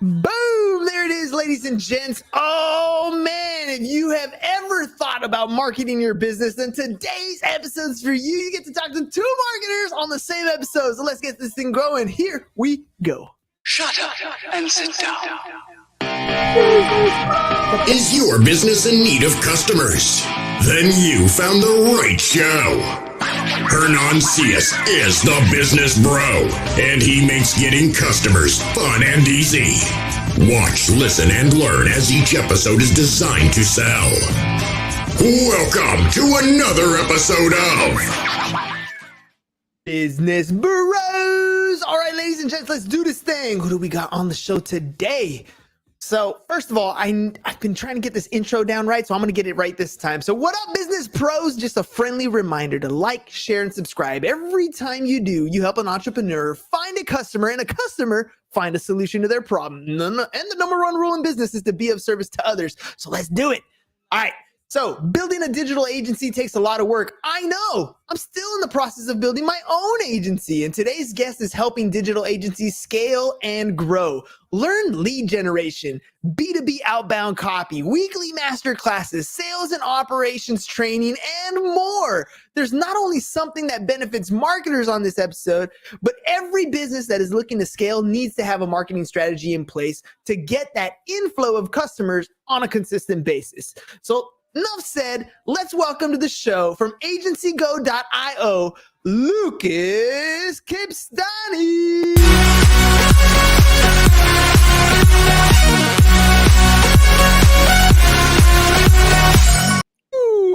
Boom! There it is, ladies and gents. Oh man, if you have ever thought about marketing your business, then today's episode's for you. You get to talk to two marketers on the same episode. So let's get this thing going. Here we go. Shut up and sit down. Is your business in need of customers? Then you found the right show. Hernan Cias is the business bro, and he makes getting customers fun and easy. Watch, listen, and learn as each episode is designed to sell. Welcome to another episode of Business Bros. All right, ladies and gents, let's do this thing. Who do we got on the show today? So first of all, I've been trying to get this intro down right, so I'm going to get it right this time. So what up, business pros? Just a friendly reminder to like, share, and subscribe. Every time you do, you help an entrepreneur find a customer, and a customer find a solution to their problem. And the number one rule in business is to be of service to others. So let's do it. All right. So building a digital agency takes a lot of work. I know. I'm still in the process of building my own agency, and today's guest is helping digital agencies scale and grow. Learn lead generation, B2B outbound copy, weekly master classes, sales and operations training, and more. There's not only something that benefits marketers on this episode, but every business that is looking to scale needs to have a marketing strategy in place to get that inflow of customers on a consistent basis. So enough said, let's welcome to the show from AgencyGo.io, Lucas Capestany.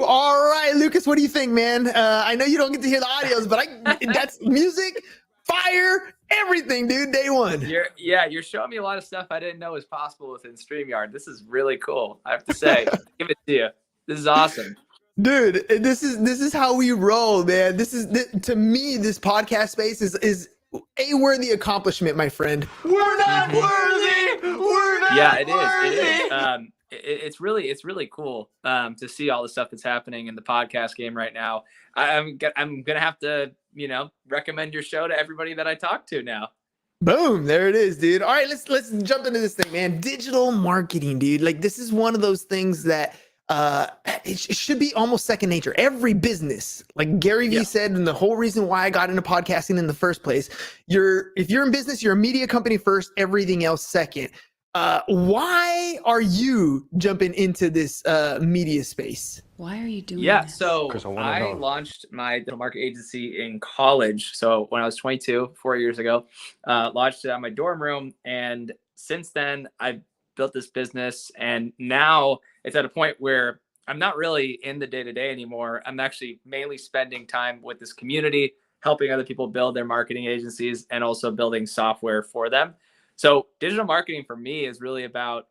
All right, Lucas, what do you think, man? I know you don't get to hear the audios, but that's music, fire, everything, dude, day one. You're showing me a lot of stuff I didn't know was possible within StreamYard. This is really cool, I have to say. Give it to you. This is awesome. Dude, this is how we roll, man. To me, this podcast space is a worthy accomplishment, my friend. We're not worthy. We're not worthy. It is. It's really cool to see all the stuff that's happening in the podcast game right now. I'm gonna have to recommend your show to everybody that I talk to now. Boom, there it is, dude. All right, let's jump into this thing, man. Digital marketing, dude. Like, this is one of those things that it should be almost second nature. Every business, like Gary Vee said, and the whole reason why I got into podcasting in the first place, if you're in business, you're a media company first, everything else second. Why are you jumping into this media space? Why are you doing this? So I launched my digital marketing agency in college. So when I was 22, 4 years ago, launched it out of my dorm room. And since then, I've built this business, and now it's at a point where I'm not really in the day-to-day anymore. I'm actually mainly spending time with this community, helping other people build their marketing agencies, and also building software for them. So digital marketing for me is really about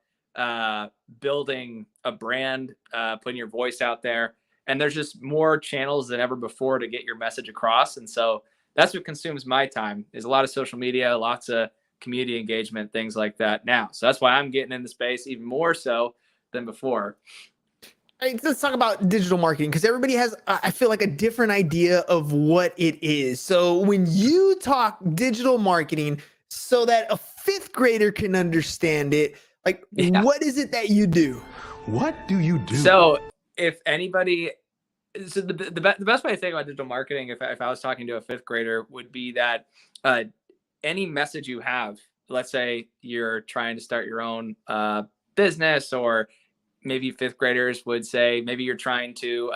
building a brand, putting your voice out there, and there's just more channels than ever before to get your message across. And so that's what consumes my time, is a lot of social media, lots of community engagement, things like that now. So that's why I'm getting in the space even more so than before. All right, let's talk about digital marketing, because everybody has, I feel like, a different idea of what it is. So when you talk digital marketing so that a fifth grader can understand it, like, what is it that you do? What do you do? So if anybody, the best way to think about digital marketing, if I was talking to a fifth grader, would be that any message you have, let's say you're trying to start your own business, or maybe fifth graders would say, maybe you're trying to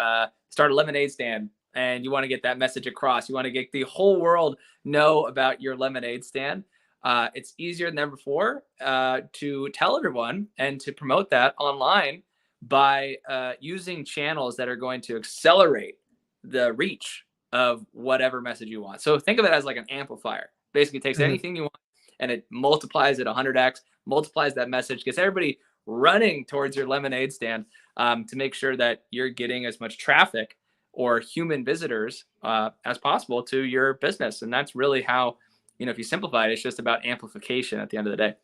start a lemonade stand and you want to get that message across. You want to get the whole world know about your lemonade stand. It's easier than ever before to tell everyone and to promote that online by using channels that are going to accelerate the reach of whatever message you want. So think of it as like an amplifier. Basically takes anything you want and it multiplies it 100x, multiplies that message, gets everybody running towards your lemonade stand to make sure that you're getting as much traffic or human visitors as possible to your business. And that's really how, if you simplify it, it's just about amplification at the end of the day.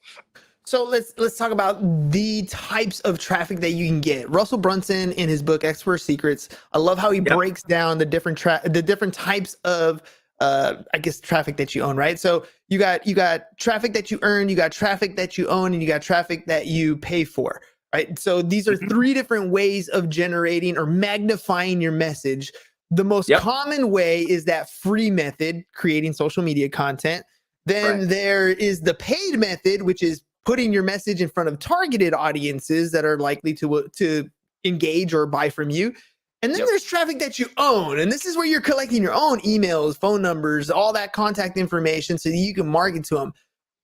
So let's talk about the types of traffic that you can get. Russell Brunson, in his book Expert Secrets, I love how he breaks down the different types of I guess traffic that you own, right? So you got traffic that you earn, you got traffic that you own, and you got traffic that you pay for, right? So these are three different ways of generating or magnifying your message. The most common way is that free method, creating social media content. Then there is the paid method, which is putting your message in front of targeted audiences that are likely to engage or buy from you. And then there's traffic that you own. And this is where you're collecting your own emails, phone numbers, all that contact information so that you can market to them.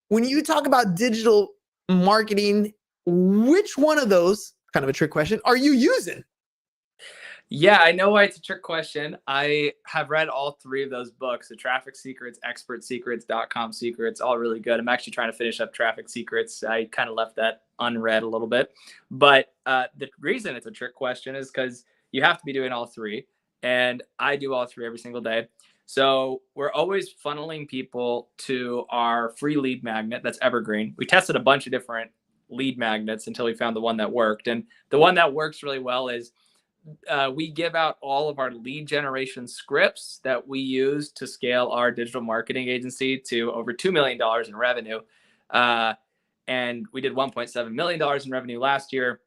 When you talk about digital marketing, which one of those, kind of a trick question, are you using? Yeah, I know why it's a trick question. I have read all three of those books, the Traffic Secrets, Expert Secrets, .com Secrets, all really good. I'm actually trying to finish up Traffic Secrets. I kind of left that unread a little bit. But the reason it's a trick question is because you have to be doing all three. And I do all three every single day. So we're always funneling people to our free lead magnet that's evergreen. We tested a bunch of different lead magnets until we found the one that worked. And the one that works really well is we give out all of our lead generation scripts that we use to scale our digital marketing agency to over $2 million in revenue. And we did $1.7 million in revenue last year.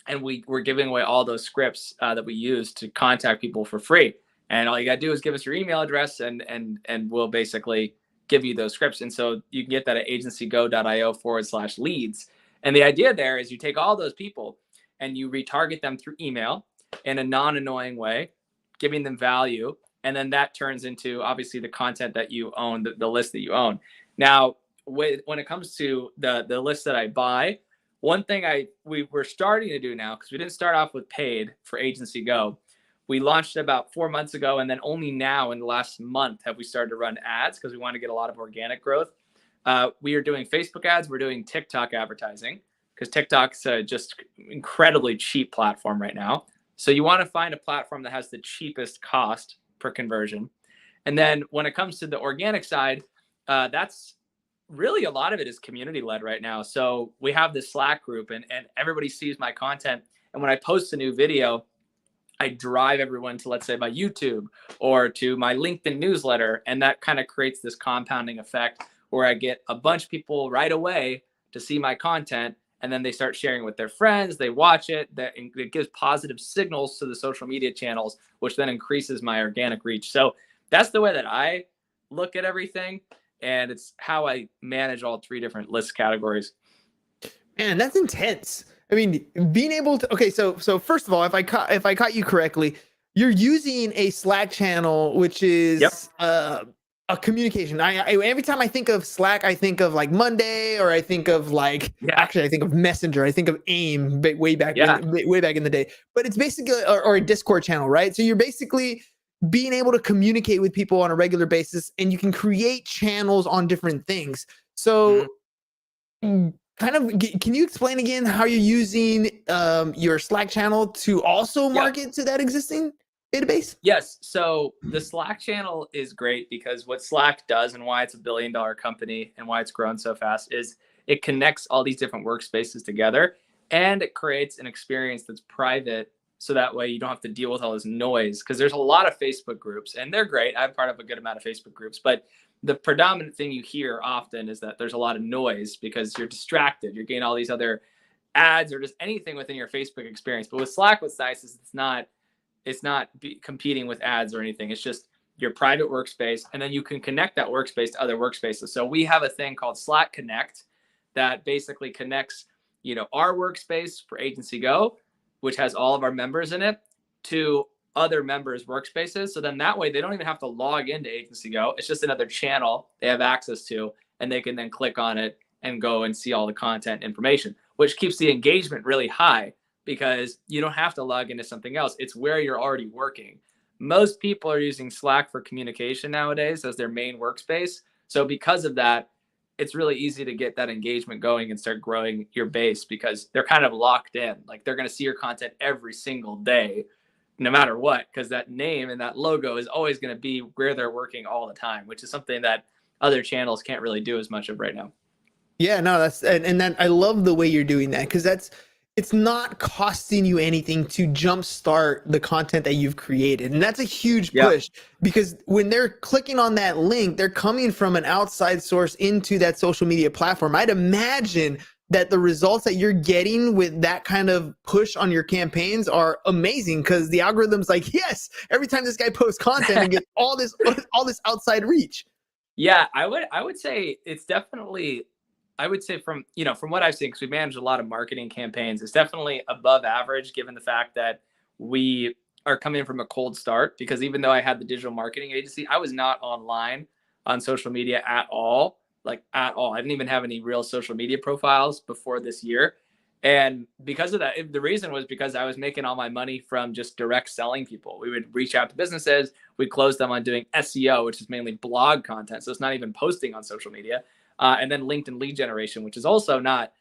And we're giving away all those scripts that we use to contact people for free. And all you got to do is give us your email address and we'll basically give you those scripts. And so you can get that at agencygo.io/leads. And the idea there is you take all those people and you retarget them through email in a non-annoying way, giving them value. And then that turns into obviously the content that you own, the list that you own. Now, when it comes to the list that I buy, one thing we're starting to do now, because we didn't start off with paid for AgencyGo. We launched about 4 months ago, and then only now in the last month have we started to run ads because we want to get a lot of organic growth. We are doing Facebook ads. We're doing TikTok advertising because TikTok's just incredibly cheap platform right now. So you want to find a platform that has the cheapest cost per conversion. And then when it comes to the organic side, that's really a lot of it is community led right now. So we have this Slack group and everybody sees my content. And when I post a new video, I drive everyone to, let's say, my YouTube or to my LinkedIn newsletter. And that kind of creates this compounding effect where I get a bunch of people right away to see my content. And then they start sharing with their friends. They watch it. It gives positive signals to the social media channels, which then increases my organic reach. So that's the way that I look at everything. And it's how I manage all three different list categories. Man, that's intense. I mean, being able to, okay, so first of all, if I caught you correctly, you're using a Slack channel, which is a communication. I every time I think of Slack, I think of like Monday, or I think of like actually I think of Messenger, I think of AIM, way back in the day. But it's basically or a Discord channel, right? So you're basically being able to communicate with people on a regular basis, and you can create channels on different things. So kind of, can you explain again how you're using your Slack channel to also market to that existing database? Yes. So the Slack channel is great because what Slack does and why it's $1 billion company and why it's grown so fast is it connects all these different workspaces together, and it creates an experience that's private. So that way you don't have to deal with all this noise, because there's a lot of Facebook groups and they're great. I'm part of a good amount of Facebook groups, but the predominant thing you hear often is that there's a lot of noise because you're distracted. You're getting all these other ads or just anything within your Facebook experience. But with Slack, what's nice is it's not competing with ads or anything. It's just your private workspace. And then you can connect that workspace to other workspaces. So we have a thing called Slack Connect that basically connects, our workspace for AgencyGo, which has all of our members in it, to other members' workspaces. So then that way they don't even have to log into AgencyGo. It's just another channel they have access to, and they can then click on it and go and see all the content information, which keeps the engagement really high because you don't have to log into something else. It's where you're already working. Most people are using Slack for communication nowadays as their main workspace. So because of that, it's really easy to get that engagement going and start growing your base because they're kind of locked in. Like they're going to see your content every single day, no matter what, because that name and that logo is always going to be where they're working all the time, which is something that other channels can't really do as much of right now. Yeah, no, that's, and that, I love the way you're doing that, because it's not costing you anything to jumpstart the content that you've created. And that's a huge push, because when they're clicking on that link, they're coming from an outside source into that social media platform. I'd imagine that the results that you're getting with that kind of push on your campaigns are amazing, because the algorithm's like, yes, every time this guy posts content and gets all this outside reach. Yeah, I would say it's definitely, I would say from what I've seen, because we manage a lot of marketing campaigns, it's definitely above average, given the fact that we are coming from a cold start. Because even though I had the digital marketing agency, I was not online on social media at all, like at all. I didn't even have any real social media profiles before this year. And because of that, the reason was because I was making all my money from just direct selling people. We would reach out to businesses, we'd close them on doing SEO, which is mainly blog content. So it's not even posting on social media. And then LinkedIn lead generation, which is also not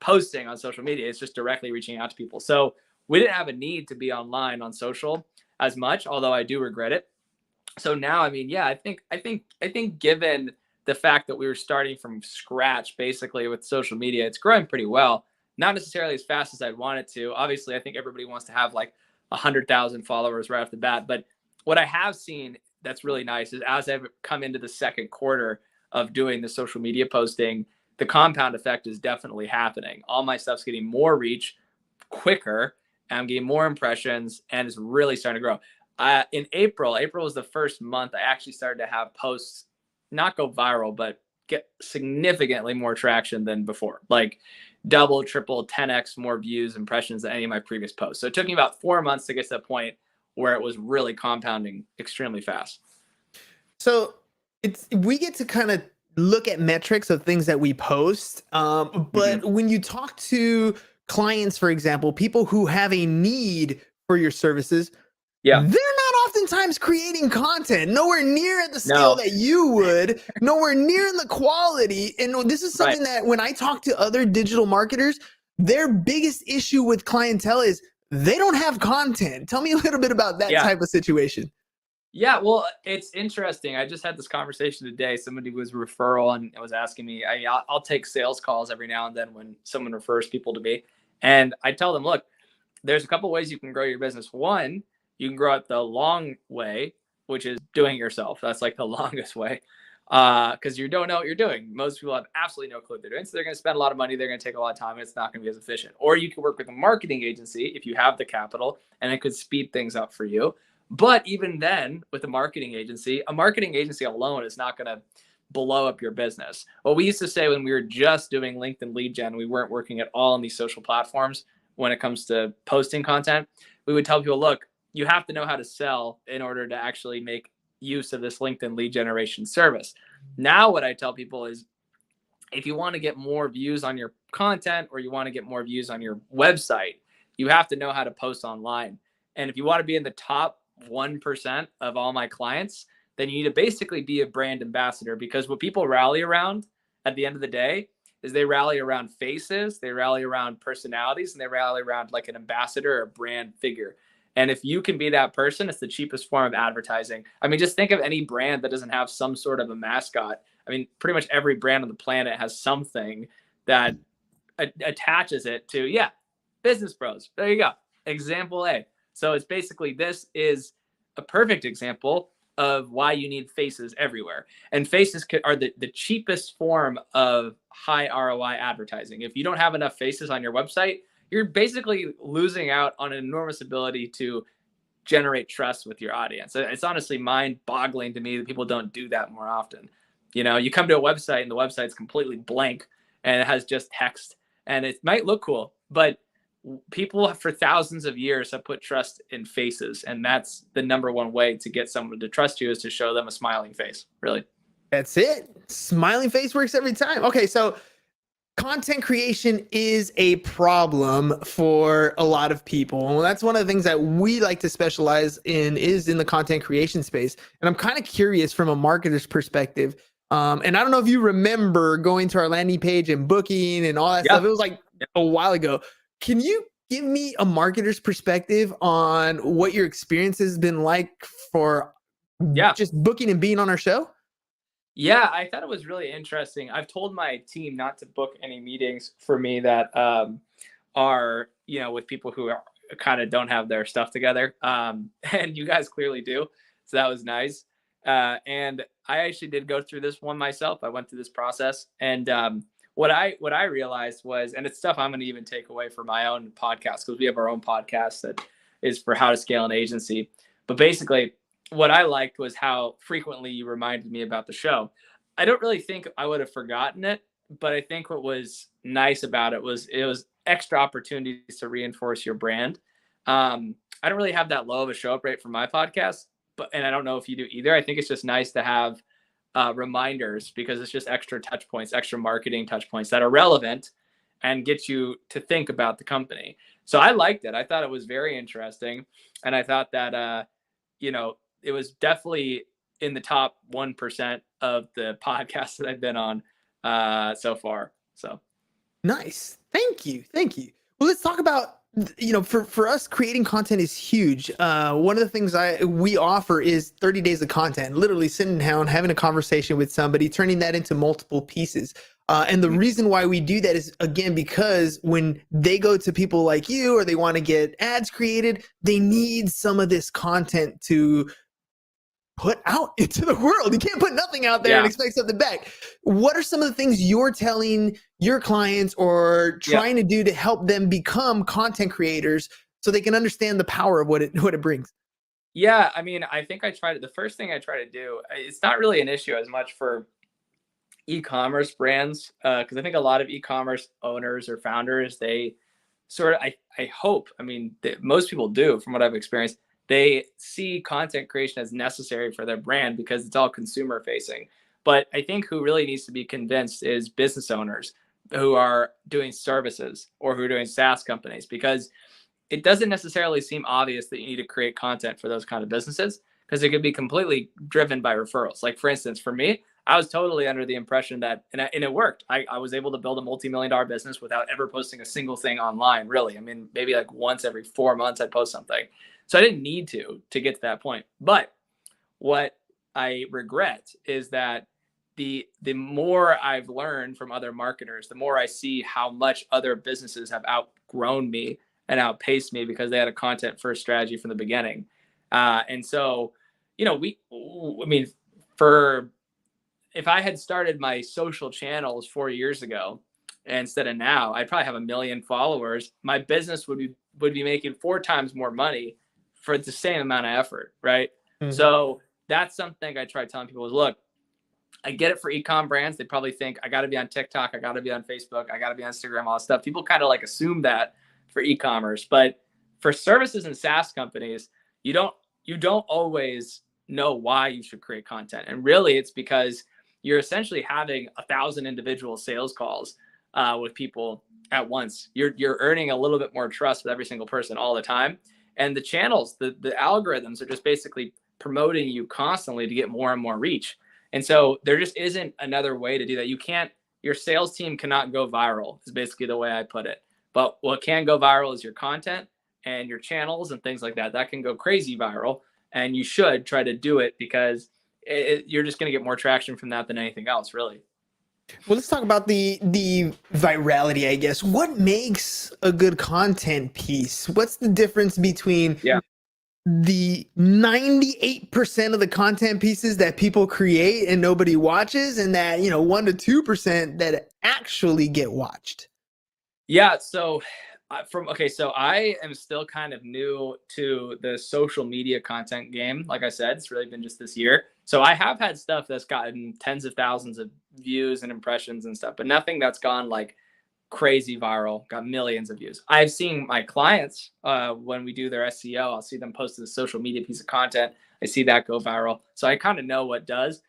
posting on social media. It's just directly reaching out to people. So we didn't have a need to be online on social as much, although I do regret it. So now, I mean, yeah, I think given the fact that we were starting from scratch, basically with social media, it's growing pretty well. Not necessarily as fast as I'd want it to. Obviously, I think everybody wants to have like 100,000 followers right off the bat. But what I have seen that's really nice is, as I've come into the second quarter of doing the social media posting, the compound effect is definitely happening. All my stuff's getting more reach quicker, and I'm getting more impressions, and it's really starting to grow. In April was the first month I actually started to have posts not go viral, but get significantly more traction than before. Like double, triple, 10x more views, impressions than any of my previous posts. So it took me about 4 months to get to the point where it was really compounding extremely fast. So we get to kind of look at metrics of things that we post. But when you talk to clients, for example, people who have a need for your services, they're not oftentimes creating content, nowhere near at the scale that you would, nowhere near in the quality. And this is something that when I talk to other digital marketers, their biggest issue with clientele is they don't have content. Tell me a little bit about that type of situation. Yeah, well, it's interesting. I just had this conversation today. Somebody was referral and was asking me, I'll take sales calls every now and then when someone refers people to me. And I tell them, look, there's a couple ways you can grow your business. One, you can grow it the long way, which is doing it yourself. That's like the longest way, because you don't know what you're doing. Most people have absolutely no clue what they're doing. So they're going to spend a lot of money. They're going to take a lot of time. And it's not going to be as efficient. Or you can work with a marketing agency if you have the capital, and it could speed things up for you. But even then, with a marketing agency alone is not going to blow up your business. What we used to say when we were just doing LinkedIn lead gen, we weren't working at all on these social platforms when it comes to posting content, we would tell people, look, you have to know how to sell in order to actually make use of this LinkedIn lead generation service. Now, what I tell people is, if you want to get more views on your content, or you want to get more views on your website, you have to know how to post online. And if you want to be in the top 1% of all my clients, then you need to basically be a brand ambassador, because what people rally around at the end of the day is they rally around faces, they rally around personalities, and they rally around like an ambassador or a brand figure. And if you can be that person, it's the cheapest form of advertising. I mean, just think of any brand that doesn't have some sort of a mascot. I mean, pretty much every brand on the planet has something that attaches it to, Business Bros. There you go. Example A. So it's basically, this is a perfect example of why you need faces everywhere. And faces are the cheapest form of high ROI advertising. If you don't have enough faces on your website, you're basically losing out on an enormous ability to generate trust with your audience. It's honestly mind-boggling to me that people don't do that more often. You know, you come to a website and the website's completely blank and it has just text, and it might look cool, but people for thousands of years have put trust in faces, and that's the number one way to get someone to trust you, is to show them a smiling face. Really, that's it. Smiling face works every time. Okay, so content creation is a problem for a lot of people, and that's one of the things that we like to specialize in, is in the content creation space. And I'm kind of curious from a marketer's perspective, and I don't know if you remember going to our landing page and booking and all that stuff. It was like a while ago. Can you give me a marketer's perspective on what your experience has been like for just booking and being on our show? Yeah, I thought it was really interesting. I've told my team not to book any meetings for me that are with people who are kind of don't have their stuff together. And you guys clearly do. So that was nice. And I actually did go through this one myself. I went through this process, and what I realized was, and it's stuff I'm going to even take away for my own podcast, because we have our own podcast that is for how to scale an agency. But basically, what I liked was how frequently you reminded me about the show. I don't really think I would have forgotten it, but I think what was nice about it was extra opportunities to reinforce your brand. I don't really have that low of a show up rate for my podcast, and I don't know if you do either. I think it's just nice to have reminders, because it's just extra touch points, extra marketing touch points that are relevant and get you to think about the company. So I liked it. I thought it was very interesting. And I thought that, it was definitely in the top 1% of the podcasts that I've been on so far. So nice. Thank you. Well, let's talk about, for us, creating content is huge. One of the things we offer is 30 days of content, literally sitting down, having a conversation with somebody, turning that into multiple pieces. And the reason why we do that is, again, because when they go to people like you, or they want to get ads created, they need some of this content to put out into the world. You can't put nothing out there and expect something back. What are some of the things you're telling your clients or trying to do to help them become content creators so they can understand the power of what it brings? Yeah, I mean, I think the first thing I try to do, it's not really an issue as much for e-commerce brands, because I think a lot of e-commerce owners or founders, they sort of, I hope, I mean, most people do, from what I've experienced, they see content creation as necessary for their brand because it's all consumer facing. But I think who really needs to be convinced is business owners who are doing services or who are doing SaaS companies, because it doesn't necessarily seem obvious that you need to create content for those kind of businesses, because it could be completely driven by referrals. Like, for instance, for me, I was totally under the impression that, and it worked. I was able to build a multi-million-dollar business without ever posting a single thing online, really. I mean, maybe like once every 4 months I'd post something. So I didn't need to get to that point. But what I regret is that the more I've learned from other marketers, the more I see how much other businesses have outgrown me and outpaced me because they had a content first strategy from the beginning. And so, if I had started my social channels 4 years ago instead of now, I'd probably have 1 million followers. My business would be making 4 times more money for the same amount of effort, right? Mm-hmm. So that's something I try telling people is, look, I get it for e-com brands. They probably think I got to be on TikTok, I got to be on Facebook, I got to be on Instagram, all that stuff. People kind of like assume that for e-commerce, but for services and SaaS companies, you don't always know why you should create content. And really it's because you're essentially having 1,000 individual sales calls with people at once. You're earning a little bit more trust with every single person all the time. And the channels, the algorithms are just basically promoting you constantly to get more and more reach. And so there just isn't another way to do that. Your sales team cannot go viral, is basically the way I put it. But what can go viral is your content and your channels and things like that. That can go crazy viral, and you should try to do it because you're just going to get more traction from that than anything else, really. Well, let's talk about the virality, I guess. What makes a good content piece? What's the difference between the 98% of the content pieces that people create and nobody watches, and that 1 to 2% that actually get watched? Yeah. So so I am still kind of new to the social media content game. Like I said, it's really been just this year. So I have had stuff that's gotten tens of thousands of views and impressions and stuff, but nothing that's gone like crazy viral, got millions of views. I've seen my clients, when we do their SEO, I'll see them post a social media piece of content. I see that go viral. So I kind of know what does,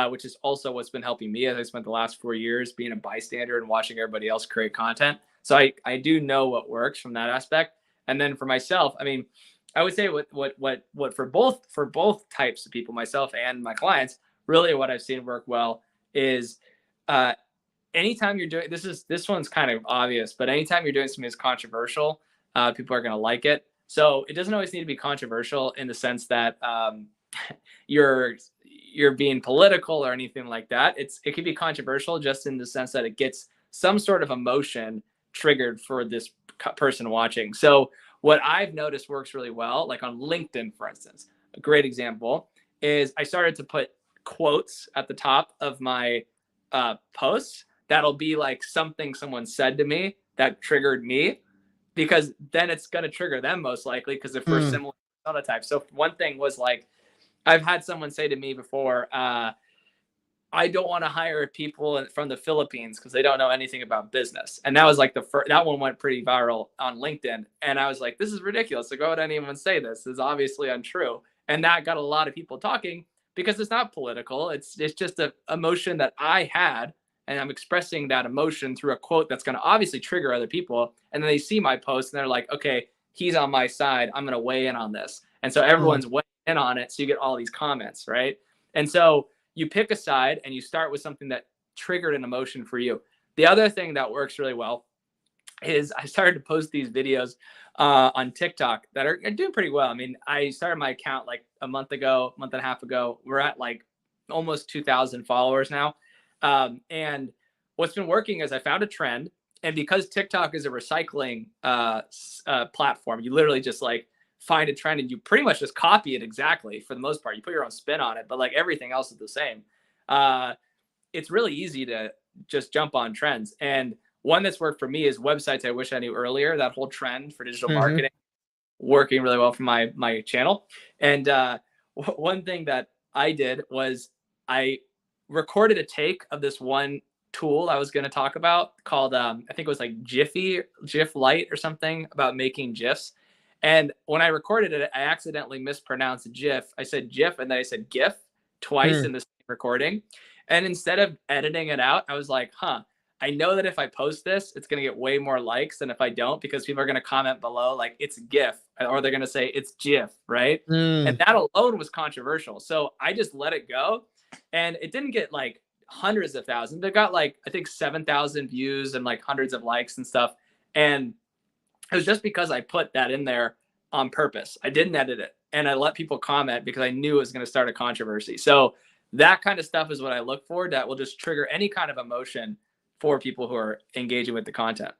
which is also what's been helping me as I spent the last 4 years being a bystander and watching everybody else create content. So I do know what works from that aspect. And then for myself, I mean, I would say what for both types of people, myself and my clients, really what I've seen work well is anytime you're doing this one's kind of obvious, but anytime you're doing something that's controversial, people are going to like it. So it doesn't always need to be controversial in the sense that you're being political or anything like that. It can be controversial just in the sense that it gets some sort of emotion triggered for this person watching. So what I've noticed works really well, like on LinkedIn, for instance, a great example is I started to put quotes at the top of my posts. That'll be like something someone said to me that triggered me, because then it's going to trigger them most likely, because if we're similar persona types. So one thing was like, I've had someone say to me before, I don't want to hire people from the Philippines because they don't know anything about business. And that was like that one went pretty viral on LinkedIn. And I was like, this is ridiculous. Like, why would anyone say this? This is obviously untrue. And that got a lot of people talking, because it's not political. It's just a emotion that I had. And I'm expressing that emotion through a quote that's going to obviously trigger other people. And then they see my post and they're like, okay, he's on my side. I'm going to weigh in on this. And so everyone's weighing in on it. So you get all these comments, right? And so you pick a side and you start with something that triggered an emotion for you. The other thing that works really well is I started to post these videos on TikTok that are doing pretty well. I mean, I started my account like a month and a half ago. We're at like almost 2,000 followers now. And what's been working is I found a trend. And because TikTok is a recycling platform, you literally just like find a trend and you pretty much just copy it exactly for the most part. You put your own spin on it, but like everything else is the same. It's really easy to just jump on trends. And one that's worked for me is websites I wish I knew earlier. That whole trend for digital marketing working really well for my channel. And one thing that I did was I recorded a take of this one tool I was going to talk about called, I think it was like GIF Lite or something, about making GIFs. And when I recorded it, I accidentally mispronounced GIF. I said GIF and then I said GIF twice in the same recording. And instead of editing it out, I was like, I know that if I post this, it's going to get way more likes than if I don't, because people are going to comment below like it's GIF, or they're going to say it's GIF, right? And that alone was controversial. So I just let it go. And it didn't get like hundreds of thousands. It got like, I think 7,000 views and like hundreds of likes and stuff. And it was just because I put that in there on purpose. I didn't edit it. And I let people comment because I knew it was going to start a controversy. So that kind of stuff is what I look for, that will just trigger any kind of emotion for people who are engaging with the content.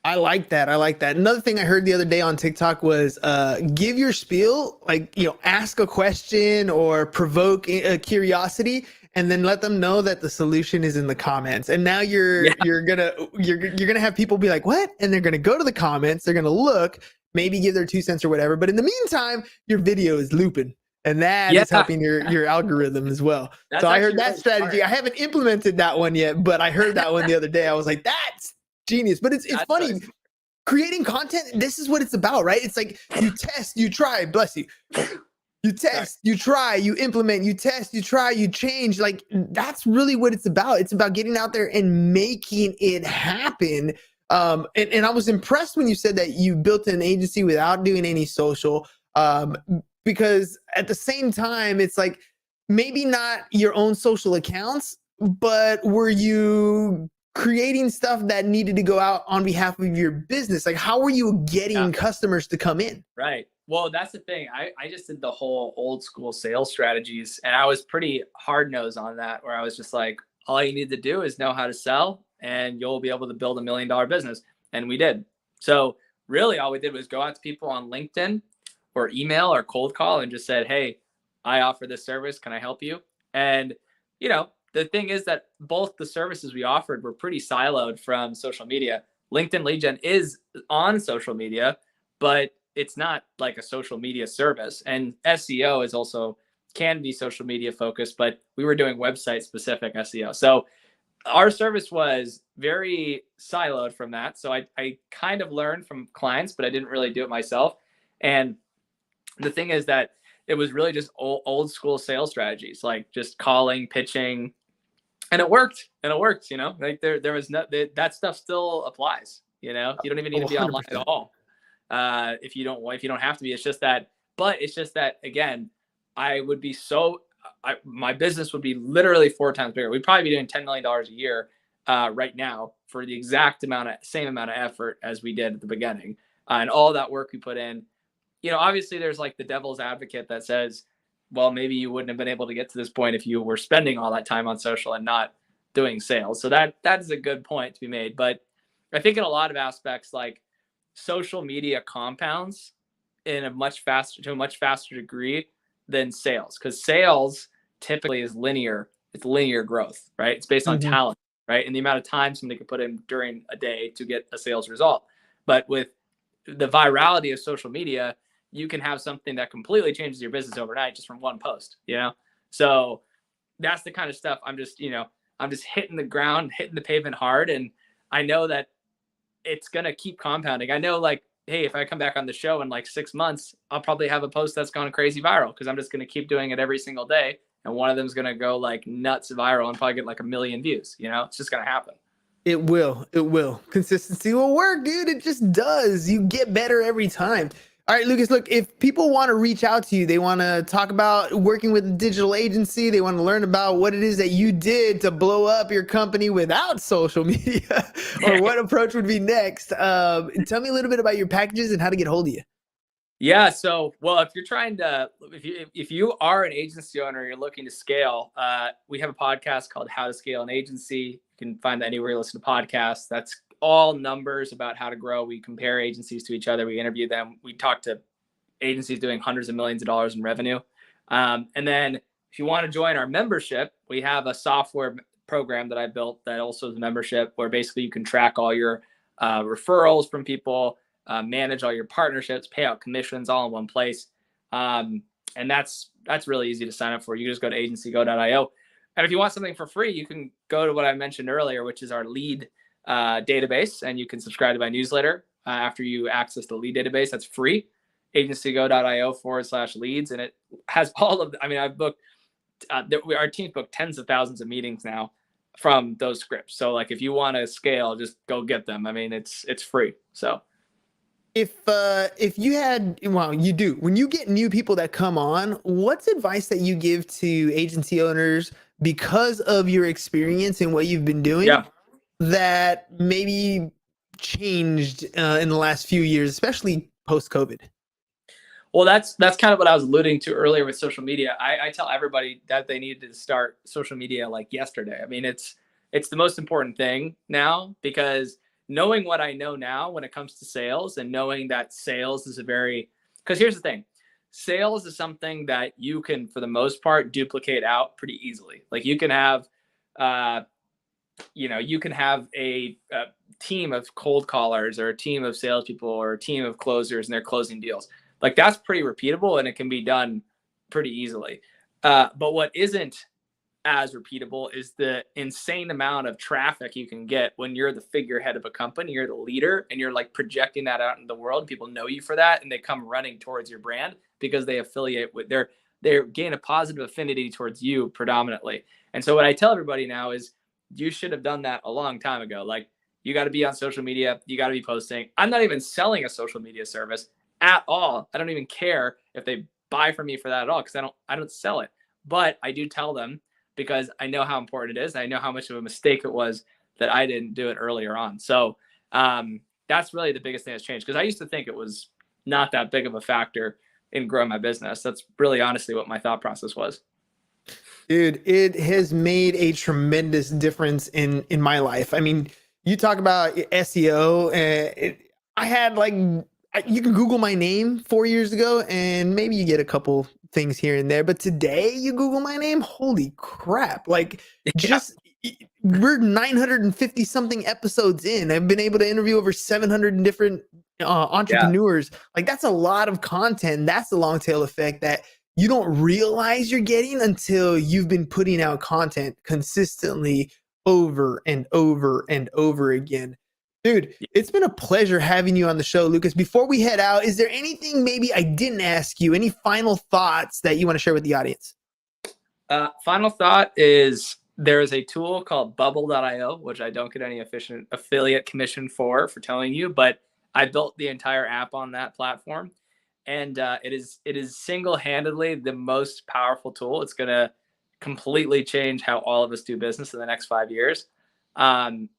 I like that. Another thing I heard the other day on TikTok was give your spiel, like, ask a question or provoke a curiosity, and then let them know that the solution is in the comments. And now you're gonna have people be like, what? And they're gonna go to the comments, they're gonna look, maybe give their 2 cents or whatever. But in the meantime, your video is looping. And that is helping your algorithm as well. So I heard that strategy. Smart. I haven't implemented that one yet, but I heard that one the other day. I was like, that's genius. But it's funny. Nice. Creating content, this is what it's about, right? It's like you test, you try, bless you. You test, you try, you implement, you test, you try, you change. Like, that's really what it's about. It's about getting out there and making it happen. And I was impressed when you said that you built an agency without doing any social, because at the same time, it's like maybe not your own social accounts, but were you creating stuff that needed to go out on behalf of your business? Like, how were you getting customers to come in? Right. Well, that's the thing. I just did the whole old school sales strategies, and I was pretty hard nosed on that, where I was just like, all you need to do is know how to sell and you'll be able to build $1 million business. And we did. So really all we did was go out to people on LinkedIn or email or cold call and just said, hey, I offer this service. Can I help you? And, the thing is that both the services we offered were pretty siloed from social media. LinkedIn lead gen is on social media, but it's not like a social media service. And SEO is also can be social media focused, but we were doing website specific SEO. So our service was very siloed from that. So I kind of learned from clients, but I didn't really do it myself. And the thing is that it was really just old school sales strategies, like just calling, pitching, and it worked. Like there was that stuff still applies. You don't even need to be online at all. If you don't have to be. It's just that again, I would be my business would be literally 4 times bigger. We'd probably be doing $10 million a year right now for the same amount of effort as we did at the beginning, and all that work we put in. Obviously there's like the devil's advocate that says, well, maybe you wouldn't have been able to get to this point if you were spending all that time on social and not doing sales. So that is a good point to be made. But I think in a lot of aspects, like social media compounds in a much faster degree than sales, because sales typically is linear. It's linear growth, right? It's based on talent, right? And the amount of time somebody can put in during a day to get a sales result. But with the virality of social media, you can have something that completely changes your business overnight just from one post, So that's the kind of stuff I'm just hitting the ground, hitting the pavement hard. And I know that it's going to keep compounding. I know, like, hey, if I come back on the show in like 6 months, I'll probably have a post that's gone crazy viral because I'm just going to keep doing it every single day. And one of them is going to go like nuts viral and probably get like 1 million views. It's just going to happen. It will. It will. Consistency will work, dude. It just does. You get better every time. All right, Lucas, look, if people want to reach out to you, they want to talk about working with a digital agency, they want to learn about what it is that you did to blow up your company without social media, or what approach would be next. Tell me a little bit about your packages and how to get a hold of you. Yeah. So, well, if you are an agency owner, you're looking to scale, we have a podcast called How to Scale an Agency. You can find that anywhere you listen to podcasts. That's all numbers about how to grow. We compare agencies to each other. We interview them. We talk to agencies doing hundreds of millions of dollars in revenue. And then if you want to join our membership, we have a software program that I built that also is a membership, where basically you can track all your referrals from people, manage all your partnerships, pay out commissions all in one place. And that's really easy to sign up for. You can just go to AgencyGo.io. And if you want something for free, you can go to what I mentioned earlier, which is our lead database, and you can subscribe to my newsletter after you access the lead database. That's free. AgencyGo.io/leads. And it has all of I've booked, our team's booked tens of thousands of meetings now from those scripts. So like, if you want to scale, just go get them. It's free. So if you had, well, you do, when you get new people that come on, what's advice that you give to agency owners because of your experience and what you've been doing that maybe changed in the last few years, especially post-COVID? Well, that's kind of what I was alluding to earlier with social media. I tell everybody that they need to start social media like yesterday. It's the most important thing now, because knowing what I know now when it comes to sales, and knowing that sales is because here's the thing, sales is something that you can, for the most part, duplicate out pretty easily. Like, you can have, you can have a team of cold callers, or a team of salespeople, or a team of closers, and they're closing deals. Like, that's pretty repeatable and it can be done pretty easily. But what isn't as repeatable is the insane amount of traffic you can get when you're the figurehead of a company, you're the leader, and you're like projecting that out in the world. People know you for that, and they come running towards your brand because they affiliate with they gain a positive affinity towards you predominantly. And so what I tell everybody now is, you should have done that a long time ago. Like, you got to be on social media. You got to be posting. I'm not even selling a social media service at all. I don't even care if they buy from me for that at all, because I don't sell it. But I do tell them, because I know how important it is. I know how much of a mistake it was that I didn't do it earlier on. So that's really the biggest thing that's changed, because I used to think it was not that big of a factor in growing my business. That's really honestly what my thought process was. Dude, it has made a tremendous difference in my life. I mean, you talk about SEO, and I had like, you can Google my name 4 years ago and maybe you get a couple things here and there, but today you Google my name, holy crap. Like, we're 950 something episodes in. I've been able to interview over 700 different entrepreneurs. Like, that's a lot of content. That's the long tail effect that you don't realize you're getting until you've been putting out content consistently over and over and over again. Dude, it's been a pleasure having you on the show, Lucas. Before we head out, is there anything maybe I didn't ask you? Any final thoughts that you want to share with the audience? Final thought is, there is a tool called bubble.io, which I don't get any affiliate commission for telling you, but I built the entire app on that platform. And it is single-handedly the most powerful tool. It's going to completely change how all of us do business in the next 5 years. And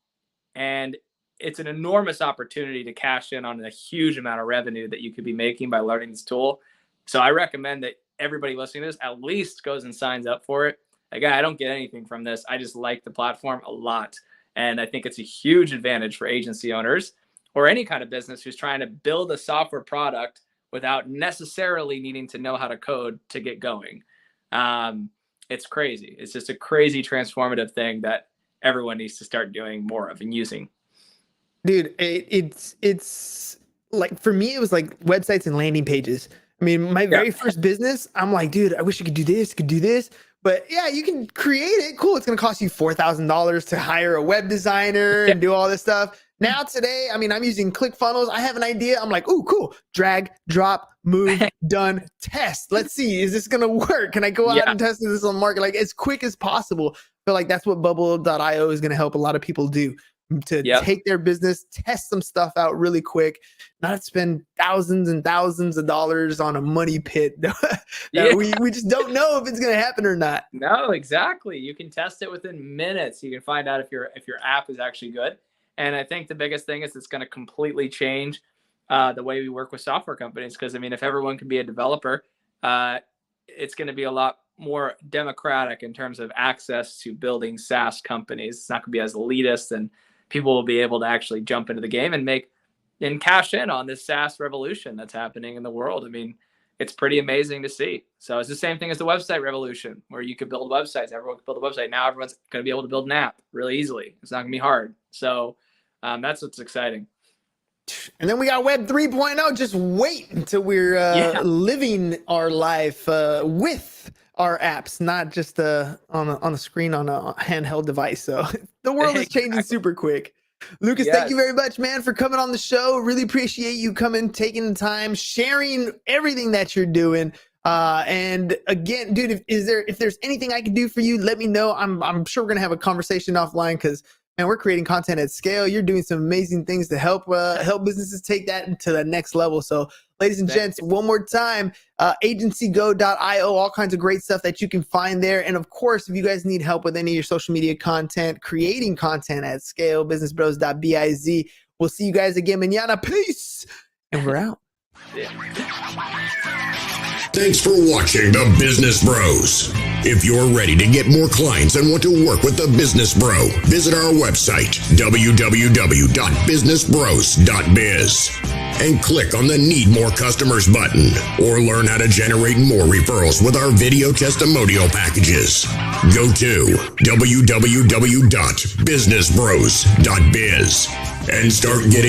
it's an enormous opportunity to cash in on a huge amount of revenue that you could be making by learning this tool. So I recommend that everybody listening to this at least goes and signs up for it. Again, I don't get anything from this. I just like the platform a lot. And I think it's a huge advantage for agency owners or any kind of business who's trying to build a software product without necessarily needing to know how to code to get going. It's crazy. It's just a crazy transformative thing that everyone needs to start doing more of and using. Dude, it's like, for me, it was like websites and landing pages. I mean, my very first business, I'm like, dude, I wish I could do this, But yeah, you can create it. Cool. It's going to cost you $4,000 to hire a web designer and do all this stuff. Now today, I mean, I'm using ClickFunnels. I have an idea. I'm like, ooh, cool. Drag, drop, move, done, test. Let's see. Is this going to work? Can I go out and test this on the market? Like, as quick as possible. I feel like that's what Bubble.io is going to help a lot of people do, to take their business, test some stuff out really quick, not spend thousands and thousands of dollars on a money pit. We just don't know if it's going to happen or not. No, exactly. You can test it within minutes. You can find out if your app is actually good. And I think the biggest thing is it's going to completely change the way we work with software companies. Because, I mean, if everyone can be a developer, it's going to be a lot more democratic in terms of access to building SaaS companies. It's not going to be as elitist, and people will be able to actually jump into the game and cash in on this SaaS revolution that's happening in the world. I mean, it's pretty amazing to see. So it's the same thing as the website revolution, where you could build websites. Everyone could build a website. Now everyone's going to be able to build an app really easily. It's not going to be hard. So that's what's exciting. And then we got Web 3.0. Just wait until we're living our life with our apps, not just on a screen on a handheld device. So the world is changing super quick. Lucas, thank you very much, man, for coming on the show. Really appreciate you coming, taking the time, sharing everything that you're doing. And again, dude, if there's anything I can do for you, let me know. I'm sure we're gonna have a conversation offline, because man, we're creating content at scale. You're doing some amazing things to help businesses take that to the next level. So, ladies and gents, one more time, AgencyGo.io, all kinds of great stuff that you can find there. And of course, if you guys need help with any of your social media content, creating content at scale, businessbros.biz. We'll see you guys again, manana. Peace. And we're out. Thanks for watching The Business Bros. If you're ready to get more clients and want to work with The Business Bro, visit our website, www.businessbros.biz, and click on the Need More Customers button, or learn how to generate more referrals with our video testimonial packages. Go to www.businessbros.biz and start getting